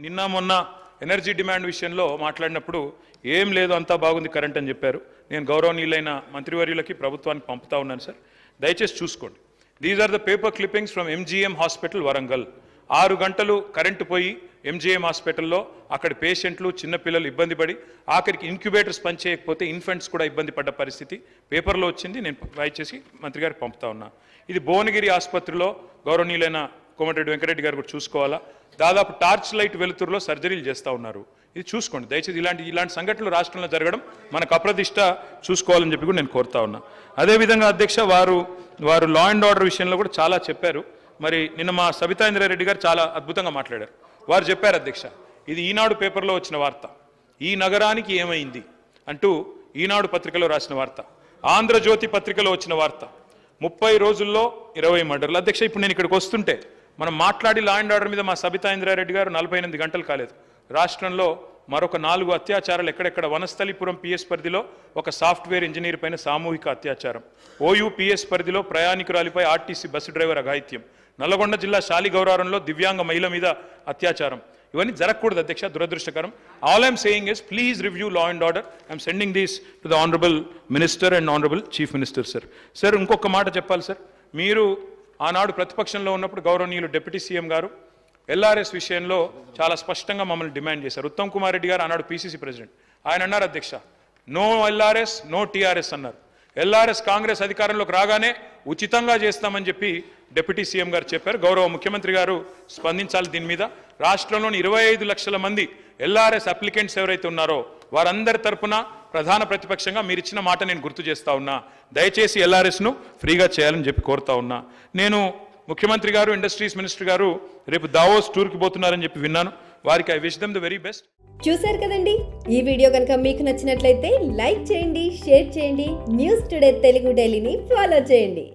నిన్న మొన్న energy demand విషయంలో మాట్లాడినప్పుడు ఏం లేదు అంతా బాగుంది కరెంట్ అని చెప్పారు. నేను గౌరవనీయులైన మంత్రివర్యులకి ప్రభుత్వానికి పంపుతా ఉన్నాను సార్, దయచేసి చూసుకోండి. These are the paper clippings from MGM hospital Warangal. 6 గంటలు కరెంటు పోయి ఎంజీఎం హాస్పిటల్లో అక్కడి పేషెంట్లు చిన్నపిల్లలు ఇబ్బంది పడి ఆఖరికి ఇంక్యుబేటర్స్ పనిచేయకపోతే ఇన్ఫెంట్స్ కూడా ఇబ్బంది పడ్డ పరిస్థితి పేపర్లో వచ్చింది. నేను దయచేసి మంత్రి గారికి పంపుతా ఉన్నా. ఇది భువనగిరి ఆసుపత్రిలో గౌరవనీయులైన కోమటిరెడ్డి వెంకటరెడ్డి గారు కూడా చూసుకోవాలా. దాదాపు టార్చ్ లైట్ వెలుతురులో సర్జరీలు చేస్తూ ఉన్నారు. ఇది చూసుకోండి దయచేసి. ఇలాంటి సంఘటనలు రాష్ట్రంలో జరగడం మనకు అప్రదిష్ట, చూసుకోవాలని చెప్పి కూడా నేను కోరుతా ఉన్నా. అదేవిధంగా అధ్యక్ష, వారు లా అండ్ ఆర్డర్ విషయంలో కూడా చాలా చెప్పారు. మరి నిన్న మా సబితా ఇంద్రారెడ్డి గారు చాలా అద్భుతంగా మాట్లాడారు. వారు చెప్పారు అధ్యక్ష, ఇది ఈనాడు పేపర్లో వచ్చిన వార్త, ఈ నగరానికి ఏమైంది అంటూ ఈనాడు పత్రికలో రాసిన వార్త, ఆంధ్రజ్యోతి పత్రికలో వచ్చిన వార్త, 30 రోజుల్లో 20 మర్డర్లు. అధ్యక్ష, ఇప్పుడు నేను ఇక్కడికి వస్తుంటే మనం మాట్లాడి లా అండ్ ఆర్డర్ మీద మా సబితా ఇంద్రారెడ్డి గారు 48 గంటలు కాలేదు, రాష్ట్రంలో మరొక 4 అత్యాచారాలు ఎక్కడెక్కడ, వనస్థలిపురం పిఎస్ పరిధిలో ఒక సాఫ్ట్వేర్ ఇంజనీర్ పైన సామూహిక అత్యాచారం, ఓయూ పిఎస్ పరిధిలో ప్రయాణికురాలిపై ఆర్టీసీ బస్సు డ్రైవర్ అఘాయిత్యం, నల్లగొండ జిల్లా శాలిగౌరారంలో దివ్యాంగ మహిళ మీద అత్యాచారం. ఇవన్నీ జరగకూడదు అధ్యక్ష, దురదృష్టకరం. All I'm saying is please review law and order. I'm sending these to the honourable minister and honourable chief minister sir. Sir, ఇంకొక మాట చెప్పాలి సార్. మీరు ఆనాడు ప్రతిపక్షంలో ఉన్నప్పుడు గౌరవనీయులు డిప్యూటీ సీఎం గారు ఎల్ఆర్ఎస్ విషయంలో చాలా స్పష్టంగా మమ్మల్ని డిమాండ్ చేశారు. ఉత్తమ్ కుమార్ రెడ్డి గారు ఆనాడు పీసీసీ ప్రెసిడెంట్, ఆయన అన్నారు అధ్యక్ష, నో ఎల్ఆర్ఎస్ నో టీఆర్ఎస్ అన్నారు. ఎల్ఆర్ఎస్ కాంగ్రెస్ అధికారంలోకి రాగానే ఉచితంగా చేస్తామని చెప్పి డిప్యూటీ సీఎం గారు చెప్పారు. గౌరవ ముఖ్యమంత్రి గారు స్పందించాలి దీని మీద. రాష్ట్రంలోని 25 లక్షల మంది ఎల్ఆర్ఎస్ అప్లికెంట్స్ ఎవరైతే ఉన్నారో వారందరి తరపున ప్రధాన ప్రతిపక్షంగా మీరు ఇచ్చిన మాట నేను గుర్తు చేస్తా ఉన్నా. దయచేసి ఎల్ఆర్ఎస్ను ఫ్రీగా చేయాలని చెప్పి కోరుతా ఉన్నా. నేను ముఖ్యమంత్రి గారు, ఇండస్ట్రీస్ మినిస్టర్ గారు రేపు దావోస్ టూర్కి పోతున్నారని చెప్పి విన్నాను. వారికి I wish them the very best. చూశారు కదండి, ఈ వీడియో కనుక మీకు నచ్చినట్లయితే లైక్ చేయండి, షేర్ చేయండి, న్యూస్ టుడే తెలుగు డైలీని ఫాలో చేయండి.